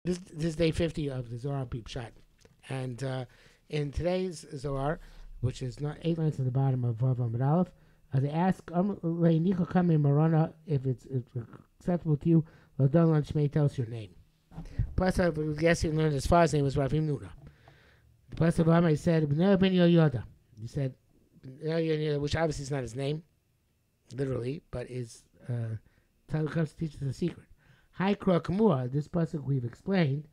This is day 50 of the Zohar Al Pi Pshat. And in today's Zohar, which is not 8 lines at the bottom of Vav Amud Aleph, they ask Marana if it's acceptable to you. Ladon Shmei, tell us your name. Plus, I was guessing learned his father's name was Ravim Nuna. The plus of Rama said Benayahu ben Yehoyada. He said Benayahu, which obviously is not his name, literally, but is Talmud comes to teach us a secret. Hi Kamua, this pasuk we've explained,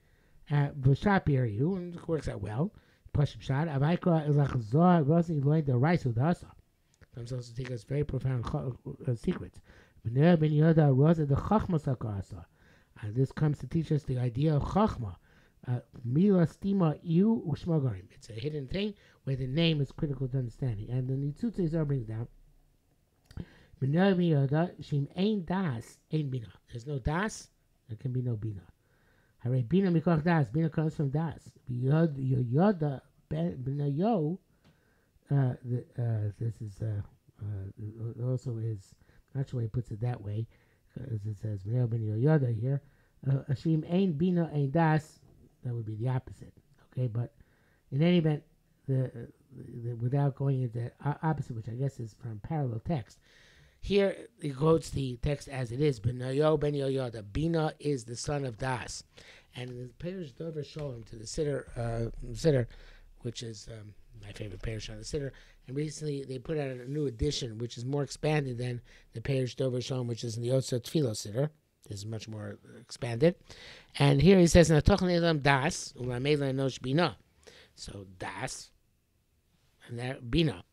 V'shat Benayahu, and it works out well. Pashim Shat, Avaikra Ilach Zohar Rosi Loin the Raisu Dasa. Comes also to take us very profound secrets. Benayahu ben Yehoyada Rosa the Chachma Sakasa. This comes to teach us the idea of Chachma. Mila Stima Iu Ushmagarim. It's a hidden thing where the name is critical to understanding. And the Nitzutze Zohar brings down Benayahu ben Yehoyada Shim Ein Das Ein Binah. There's no Das, there can be no Binah. Hare Binah Mikoch Das. Binah comes from Das. Yehoyada Benayahu. This is also is not sure why he puts it that way, as it says Benayahu ben Yehoyada here. Ashim Ein Binah Ein Das. That would be the opposite. Okay, but in any event, the without going into opposite, which I guess is from parallel text. Here he quotes the text as it is. Benayahu ben Yehoyada. Binah is the son of Das, and the Parish Dover Sholem to the Siddur, which is my favorite parish on the Siddur. And recently they put out a new edition, which is more expanded than the Parish Dover Sholem, which is in the Otzot Tefillah Siddur. This is much more expanded. And here he says, das, Binah. So Das, and there, Binah.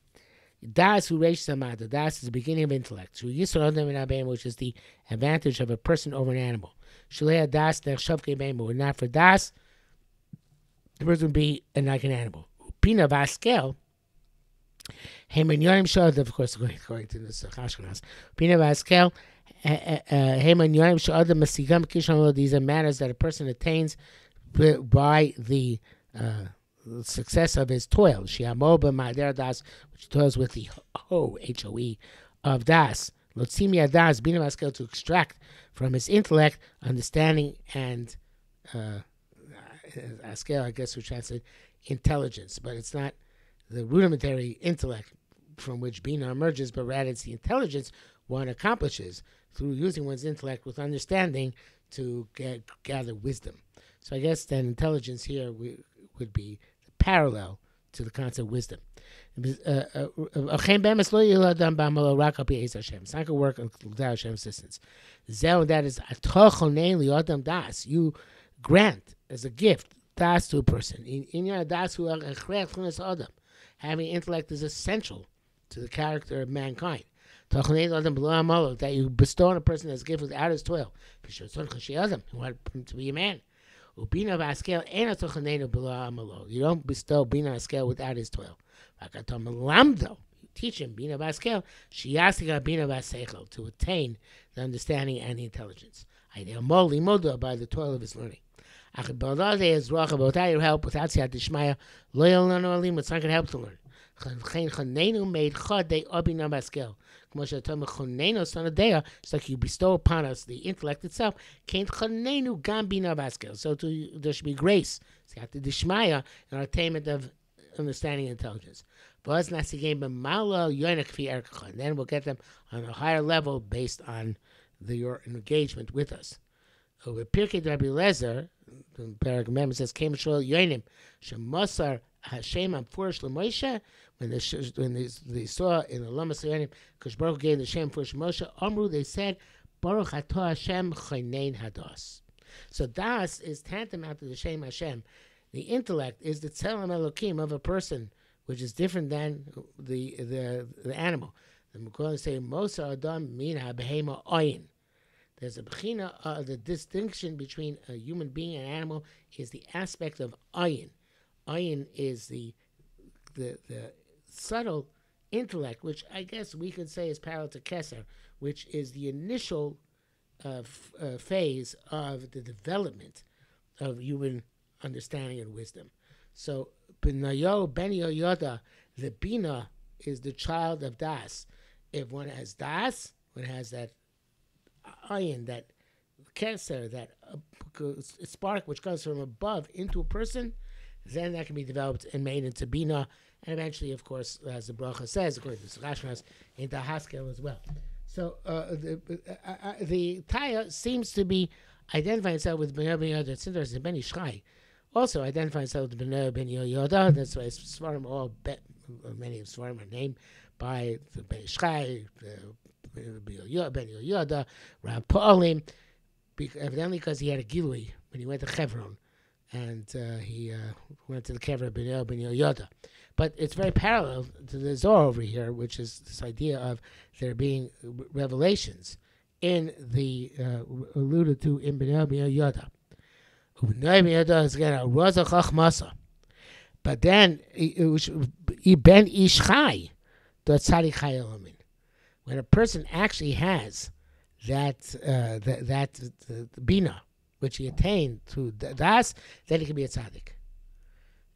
Das who reish samada. Das is the beginning of intellect. Which is the advantage of a person over an animal. Das, not for Das, the person would be like an animal. Binah Vaskel. Of course, according to this Chashkanas. Binah Vaskel. These are matters that a person attains by the success of his toil. Which toils with the H-O-E, of Das. Lotzimia Das, Binah Vaskel, to extract from his intellect, understanding, and Askel, I guess we translate intelligence. But it's not the rudimentary intellect from which Binah emerges, but rather it's the intelligence one accomplishes through using one's intellect with understanding to gather wisdom. So I guess that intelligence here would be parallel to the concept of wisdom. It's not going to work without Hashem's assistance. That is, you grant as a gift das to a person. Having intellect is essential to the character of mankind. That you bestow on a person as a gift without his toil. You want him to be a man. You don't bestow Binah Vaskel without his toil. You teach him Binah Vaskel, to attain the understanding and the intelligence. By the toil of his learning. Without your help, without Siyat Dishmaya, it's not going to help to learn. It's like you bestow upon us the intellect itself. So there should be grace, in our attainment of understanding and intelligence. And then we'll get them on a higher level based on your engagement with us. With Pirkei Rabbi Lezer, the Parak Mem says, "Came Shol Yoinim Shemasar Hashem Amfurish LeMoshe." When they saw in the Lamas Yoinim, because Baruch gave the Shem Furish Moshe, Amru, they said, "Baruch Atah Hashem Chaynein Hadas." So Das is tantamount to the Shem Hashem. The intellect is the Tzelem Elokim of a person, which is different than the animal. The Mekhalem say, "Mosa Adam Mina Behema Oyin." There's a bechina, the distinction between a human being and an animal is the aspect of ayin. Ayin is the subtle intellect, which I guess we could say is parallel to keser, which is the initial phase of the development of human understanding and wisdom. So Benayahu ben Yehoyada, the Binah is the child of Das. If one has Das, one has that ayin, that keser, that spark which comes from above into a person, then that can be developed and made into Binah, and eventually, of course, as the bracha says, according to Rashmas, into Haskel as well. So the Taya seems to be identifying itself with Benayahu ben Yehoyada. It's interesting. Ben Ishchai also identifying itself with Benayahu ben Yehoyada. That's why Svarim many of Svarim are named by the Ben Ishchai, Ben Yehoyada, Rab Pa'alim, evidently because he had a gilui when he went to Hebron, and he went to the kever of Benayahu ben Yehoyada. But it's very parallel to the Zohar over here, which is this idea of there being revelations in the alluded to in Benayahu ben Yehoyada. Benayahu ben Yehoyada is again a Raza Chachmasa. But then Ben Ishchai, the Tzadik Chai Elamin. When a person actually has that Binah, which he attained through Das, then he can be a tzaddik.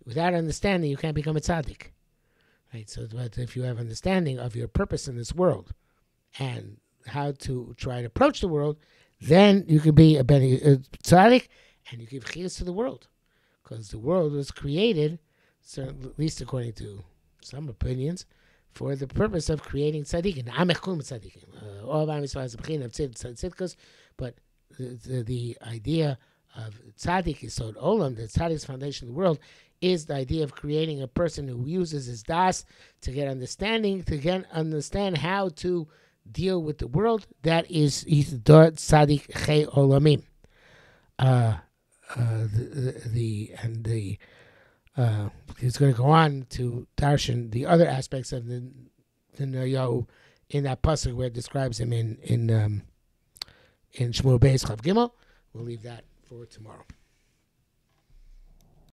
Without understanding, you can't become a tzaddik. Right? So but if you have understanding of your purpose in this world and how to try to approach the world, then you can be a tzaddik, and you give chiyus to the world. Because the world was created, at least according to some opinions, for the purpose of creating tzaddikim. All of Am Yisrael is a b'china of tzidkus, but the idea of tzaddik is sod olam, the tzaddik's foundation of the world, is the idea of creating a person who uses his das to get understanding, to understand how to deal with the world. That is he's the tzaddik chei olamim. He's going to go on to darshan the other aspects of the Benayahu in that pasuk where it describes him in Shmuel Beis Chav Gimel. We'll leave that for tomorrow.